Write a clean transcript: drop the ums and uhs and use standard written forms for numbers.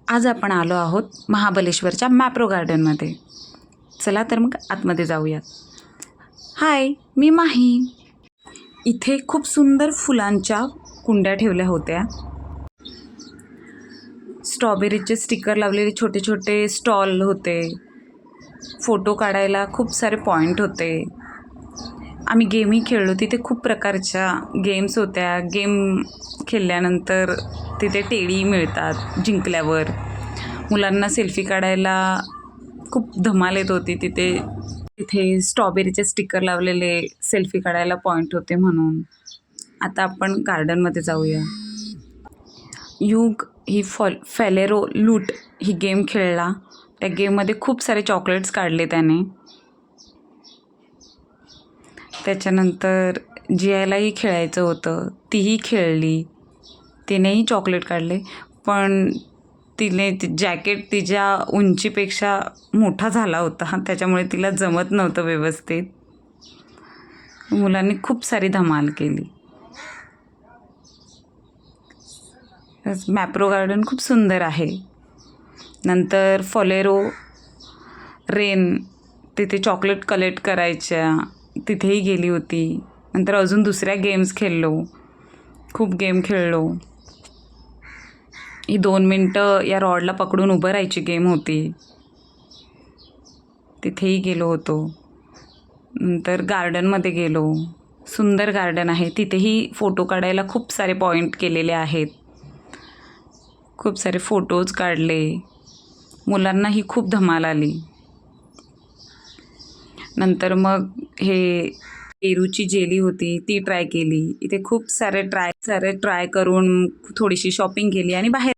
आज आपण आलो आहोत महाबलेश्वरच्या मॅप्रो गार्डनमध्ये. चला तर मग आतमध्ये जाऊयात. हाय, मी माही. इथे खूप सुंदर फुलांच्या कुंड्या ठेवल्या होत्या. स्ट्रॉबेरीचे स्टिकर लावलेले छोटे छोटे स्टॉल होते. फोटो काढायला खूप सारे पॉईंट होते. आम्ही गेमही खेळलो. तिथे खूप प्रकारच्या गेम्स होत्या. गेम खेळल्यानंतर तिथे टेडी मिळतात जिंकल्यावर. मुलांना सेल्फी काढायला खूप धमाल येत होती तिथे. तिथे स्ट्रॉबेरीचे स्टिकर लावलेले सेल्फी काढायला पॉईंट होते म्हणून. आता आपण गार्डनमध्ये जाऊया. युग ही फेलेरो लूट ही गेम खेळला. त्या गेममध्ये खूप सारे चॉकलेट्स काढले त्याने. त्याच्यानंतर जियालाही खेळायचं होतं, तीही खेळली. तिनेही चॉकलेट काढले, पण तिने जॅकेट तिच्या उंचीपेक्षा मोठा झाला होता, त्याच्यामुळे तिला जमत नव्हतं व्यवस्थित. मुलांनी खूप सारी धमाल केली. मॅप्रो गार्डन खूप सुंदर आहे. नंतर फॉलेरो रेन, तिथे चॉकलेट कलेक्ट करायच्या, तिथेही गेली होती. नंतर अजून दुसऱ्या गेम्स खेळलो. खूप गेम खेळलो. ही 2 मिनटं या रॉडला पकडून उभं राहायची गेम होती. तिथेही गेलो होतो. नंतर गार्डनमध्ये गेलो. सुंदर गार्डन आहे. तिथेही फोटो काढायला खूप सारे पॉईंट केलेले आहेत. खूप सारे फोटोज काढले. मुलांनाही खूप धमाल आली. नंतर मग हे पेरूची जेली होती, ती ट्राय केली. इथे खूप सारे ट्राय करून थोडीशी शॉपिंग केली आणि बाहेर